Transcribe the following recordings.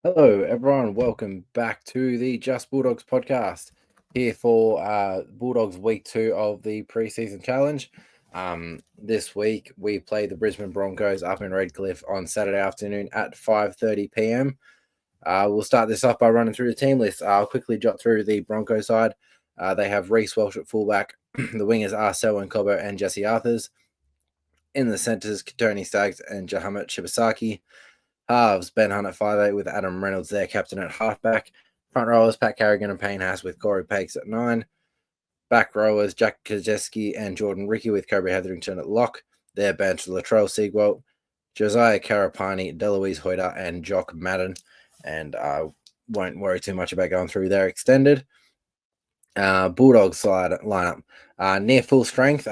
Hello, everyone. Welcome back to the Just Bulldogs podcast. Here for Bulldogs week 2 of the preseason challenge. This week we play the Brisbane Broncos up in Redcliffe on Saturday afternoon at 5:30 p.m. We'll start this off by running through the team list. I'll quickly jot through the Broncos side. They have Reece Welsh at fullback. The wingers are Selwyn Cobbo and Jesse Arthurs. In the centres, Tony Staggs and Jahamet Shibasaki. Halves, Ben Hunt at 5'8" with Adam Reynolds there, captain at halfback. Front rowers, Pat Carrigan and Payne Haas with Corey Pakes at 9. Back rowers, Jack Kajeski and Jordan Ricky with Kobe Hetherington at lock. Their bench, Latrell Seagwalt, Josiah Karapani, Deloise Hoyter, and Jock Madden. And I won't worry too much about going through their extended. Bulldogs side lineup, near full strength.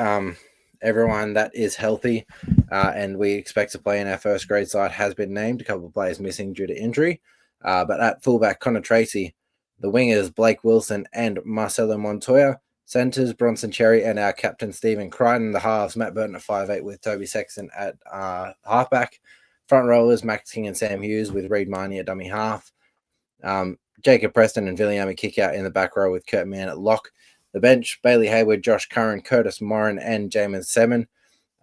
Everyone that is healthy and we expect to play in our first grade side has been named. A couple of players missing due to injury. But at fullback, Connor Tracy, the wingers, Blake Wilson and Marcelo Montoya, centres, Bronson Cherry and our captain, Stephen Crichton, the halves, Matt Burton at 5'8" with Toby Sexton at halfback. Front rowers, Max King and Sam Hughes with Reed Marnie at dummy half. Jacob Preston and Viliami kick out in the back row with Kurt Mann at lock. The bench, Bailey Hayward, Josh Curran, Curtis Morin, and Jamin Seven.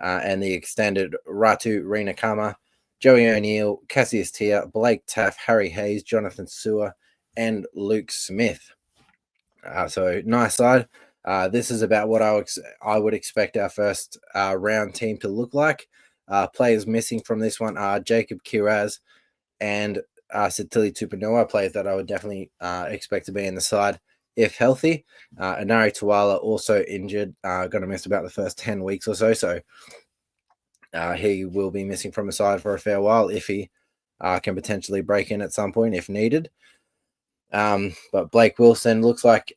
And the extended Ratu Rinakama, Joey O'Neill, Cassius Tier, Blake Taff, Harry Hayes, Jonathan Sewer, and Luke Smith. So nice side. This is about what I would expect our first round team to look like. Players missing from this one are Jacob Kiraz and Satili Tupanua, players that I would definitely expect to be in the side if healthy. Anari Tuala also injured, going to miss about the first 10 weeks or so. So he will be missing from the side for a fair while if he can potentially break in at some point if needed. But Blake Wilson looks like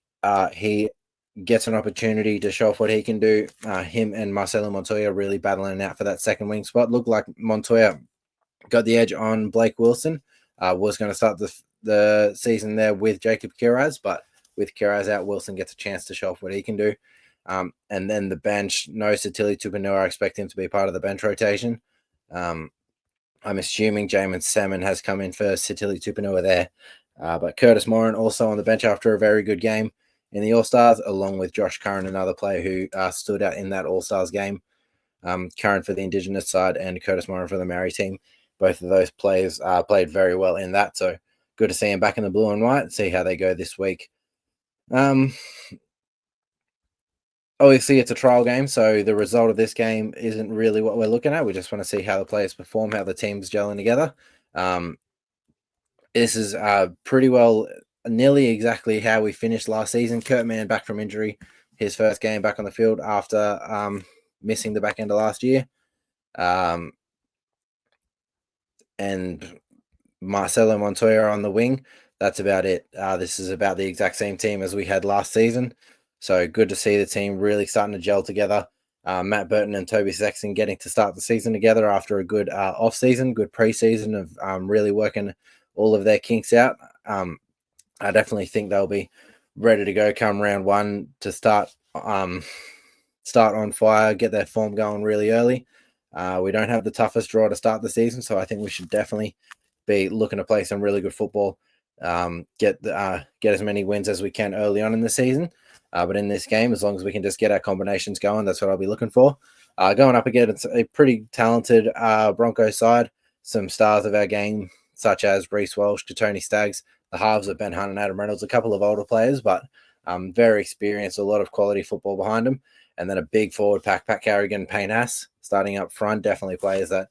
he gets an opportunity to show off what he can do. Him and Marcelo Montoya really battling out for that second wing spot. Looked like Montoya got the edge on Blake Wilson. Was going to start the season there with Jacob Kiraz, but with Kiraz out, Wilson gets a chance to show off what he can do. And then the bench, no Satili Tupanua, I expect him to be part of the bench rotation. I'm assuming Jamin Salmon has come in for Satili Tupanua there. But Curtis Morin also on the bench after a very good game in the All-Stars, along with Josh Curran, another player who stood out in that All-Stars game. Curran for the Indigenous side and Curtis Morin for the Maori team. Both of those players played very well in that. So good to see him back in the blue and white, see how they go this week. Obviously, it's a trial game, so the result of this game isn't really what we're looking at. We just want to see how the players perform, how the team's gelling together. This is pretty well nearly exactly how we finished last season. Kurt Mann back from injury, his first game back on the field after missing the back end of last year. And Marcelo Montoya on the wing. That's about it. This is about the exact same team as we had last season. So good to see the team really starting to gel together. Matt Burton and Toby Sexton getting to start the season together after a good off-season, good preseason of really working all of their kinks out. I definitely think they'll be ready to go come round one to start on fire, get their form going really early. We don't have the toughest draw to start the season, so I think we should definitely be looking to play some really good football, get as many wins as we can early on in the season. But in this game, as long as we can just get our combinations going, that's what I'll be looking for. Going up against a pretty talented Broncos side, some stars of our game, such as Reece Welsh, Tony Staggs, the halves of Ben Hunt and Adam Reynolds, a couple of older players, but very experienced, a lot of quality football behind them. And then a big forward pack, Pat Carrigan, Payne Haas, starting up front, definitely players that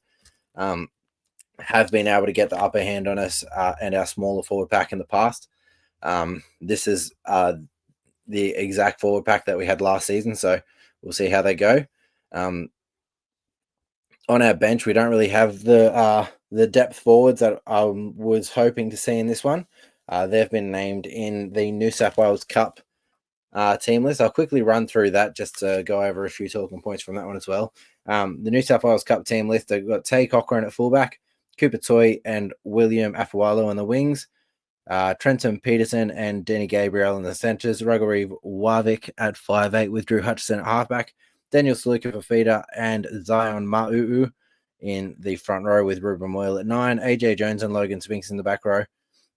have been able to get the upper hand on us and our smaller forward pack in the past. This is the exact forward pack that we had last season, so we'll see how they go. On our bench, we don't really have the depth forwards that I was hoping to see in this one. They've been named in the New South Wales Cup team list. I'll quickly run through that just to go over a few talking points from that one as well. The New South Wales Cup team list, they've got Tay Cochrane at fullback, Cooper Toy and William Afualo on the wings, Trenton Peterson and Denny Gabriel in the centres, Ruggereeve Warwick at 5'8" with Drew Hutchison at halfback, Daniel Saluka for feeder, and Zion Ma'uu in the front row with Ruben Moyle at 9, AJ Jones and Logan Spinks in the back row.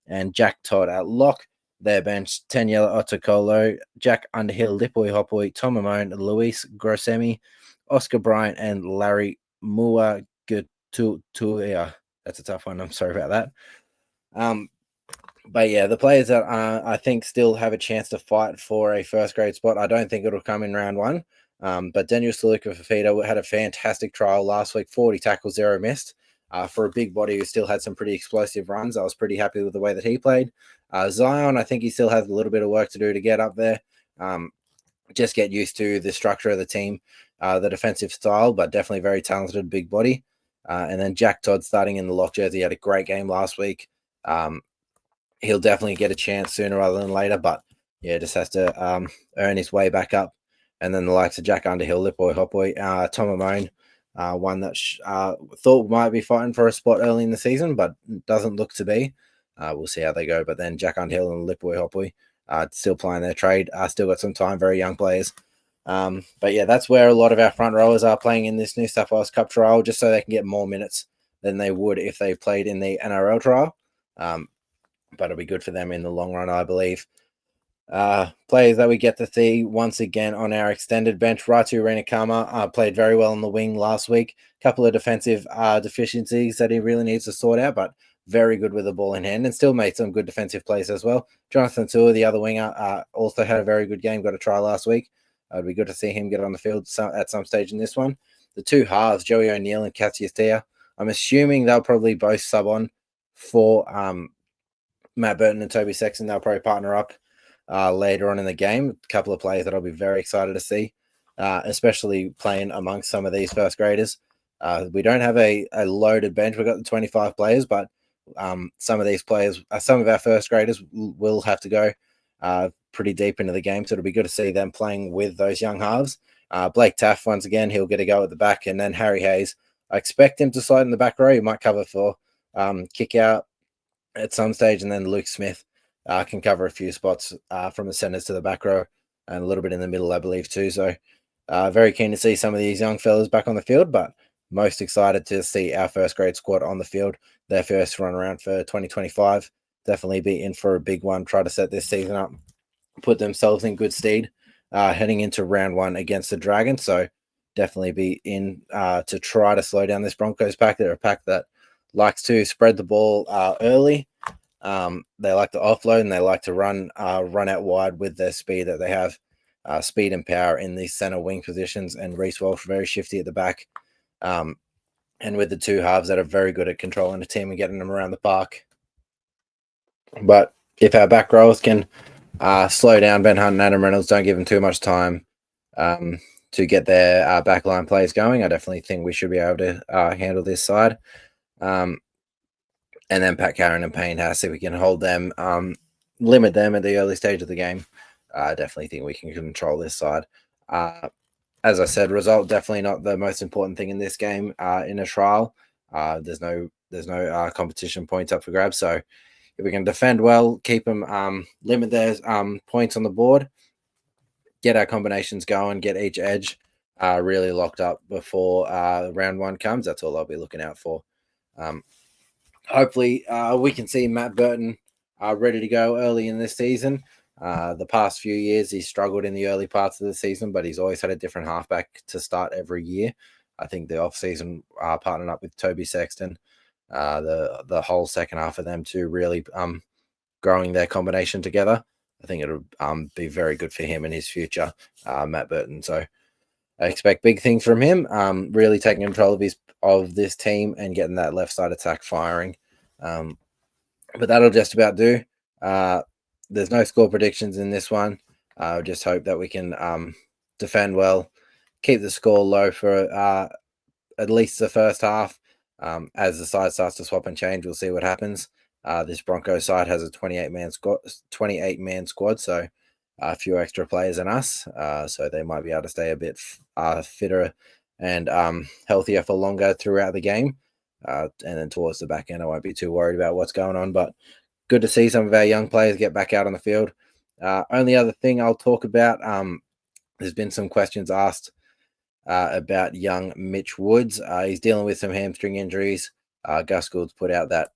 and Jack Todd at lock. Their bench, Taniela Otokolo, Jack Underhill, Lipoi Hopoi, Tom Amone, Luis Grossemi, Oscar Bryant, and Larry Mua Gutuia. That's a tough one. I'm sorry about that. But yeah, the players that I think still have a chance to fight for a first grade spot. I don't think it'll come in round one. But Daniel Saluka Fafita had a fantastic trial last week, 40 tackles, 0 missed. For a big body who still had some pretty explosive runs, I was pretty happy with the way that he played. Zion, I think he still has a little bit of work to do to get up there. Just get used to the structure of the team, the defensive style, but definitely very talented big body. And then Jack Todd starting in the lock jersey had a great game last week. He'll definitely get a chance sooner rather than later, but yeah, just has to earn his way back up. And then the likes of Jack Underhill, Lipoi Hopoi, Tom Amone, one that thought might be fighting for a spot early in the season, but doesn't look to be. We'll see how they go. But then Jack Underhill and Lipoi Hopoi still playing their trade. Still got some time, very young players. But yeah, that's where a lot of our front rowers are playing in this New South Wales Cup trial, just so they can get more minutes than they would if they played in the NRL trial. But it'll be good for them in the long run, I believe. Players that we get to see once again on our extended bench. Ratu Renakama played very well on the wing last week. Couple of defensive deficiencies that he really needs to sort out, but very good with the ball in hand and still made some good defensive plays as well. Jonathan Tua, the other winger, also had a very good game, got a try last week. It'd be good to see him get on the field at some stage in this one. The two halves, Joey O'Neill and Cassius Tia, I'm assuming they'll probably both sub on for Matt Burton and Toby Sexton. They'll probably partner up later on in the game. A couple of players that I'll be very excited to see, especially playing amongst some of these first graders. We don't have a loaded bench. We've got the 25 players, but some of these players, some of our first graders will have to go pretty deep into the game. So it'll be good to see them playing with those young halves. Blake Taff, once again, he'll get a go at the back. And then Harry Hayes, I expect him to slide in the back row. He might cover for kick out at some stage. And then Luke Smith can cover a few spots from the centers to the back row and a little bit in the middle, I believe, too. So very keen to see some of these young fellas back on the field, but most excited to see our first grade squad on the field, their first run around for 2025. Definitely be in for a big one, try to set this season up, put themselves in good stead heading into round one against the Dragons. So definitely be in to try to slow down this Broncos pack. They're a pack that likes to spread the ball early. They like to offload and they like to run out wide with their speed that they have. Speed and power in these center wing positions, and Reece Walsh very shifty at the back. And with the two halves that are very good at controlling the team and getting them around the park. But if our back rows can slow down Ben Hunt and Adam Reynolds, don't give them too much time to get their backline plays going, I definitely think we should be able to handle this side. And then Pat Carron and Payne Haas, if we can hold them, limit them at the early stage of the game, I definitely think we can control this side. As I said, result definitely not the most important thing in this game in a trial. There's no competition points up for grabs. So if we can defend well, keep them, limit their points on the board, get our combinations going, get each edge really locked up before round one comes, that's all I'll be looking out for. Hopefully we can see Matt Burton ready to go early in this season. The past few years, he's struggled in the early parts of the season, but he's always had a different halfback to start every year. I think the off-season partnered up with Toby Sexton, the whole second half of them two really growing their combination together. I think it'll be very good for him in his future, Matt Burton. So I expect big things from him, really taking control of this team and getting that left side attack firing. But that'll just about do. There's no score predictions in this one. Just hope that we can defend well, keep the score low for at least the first half. As the side starts to swap and change, we'll see what happens. This Broncos side has a 28-man squad, so a few extra players than us. So they might be able to stay a bit fitter and healthier for longer throughout the game. And then towards the back end, I won't be too worried about what's going on, but good to see some of our young players get back out on the field. Only other thing I'll talk about, there's been some questions asked about young Mitch Woods. He's dealing with some hamstring injuries. Gus Gould's put out that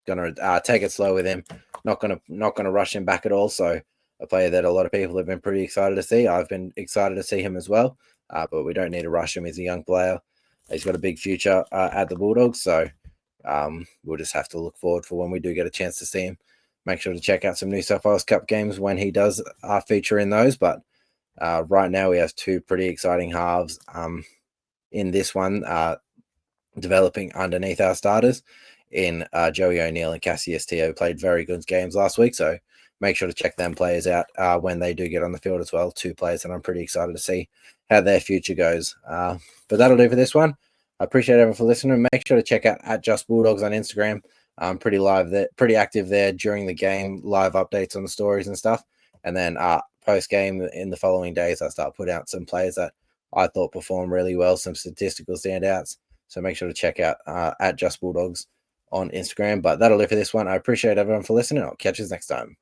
gonna take it slow with him. Not gonna rush him back at all. So a player that a lot of people have been pretty excited to see. I've been excited to see him as well. But we don't need to rush him. He's a young player. He's got a big future at the Bulldogs. So we'll just have to look forward for when we do get a chance to see him. Make sure to check out some New South Wales Cup games when he does feature in those. But right now we have two pretty exciting halves in this one, developing underneath our starters in Joey O'Neill and Cassius Teo. Played very good games last week, so make sure to check them players out when they do get on the field as well. Two players that I'm pretty excited to see how their future goes. But that'll do for this one. I appreciate everyone for listening. Make sure to check out at Just Bulldogs on Instagram. I'm pretty live there, pretty active there during the game, live updates on the stories and stuff. And then post game in the following days, I start putting out some players that I thought performed really well, some statistical standouts. So make sure to check out at Just Bulldogs on Instagram. But that'll do for this one. I appreciate everyone for listening. I'll catch you next time.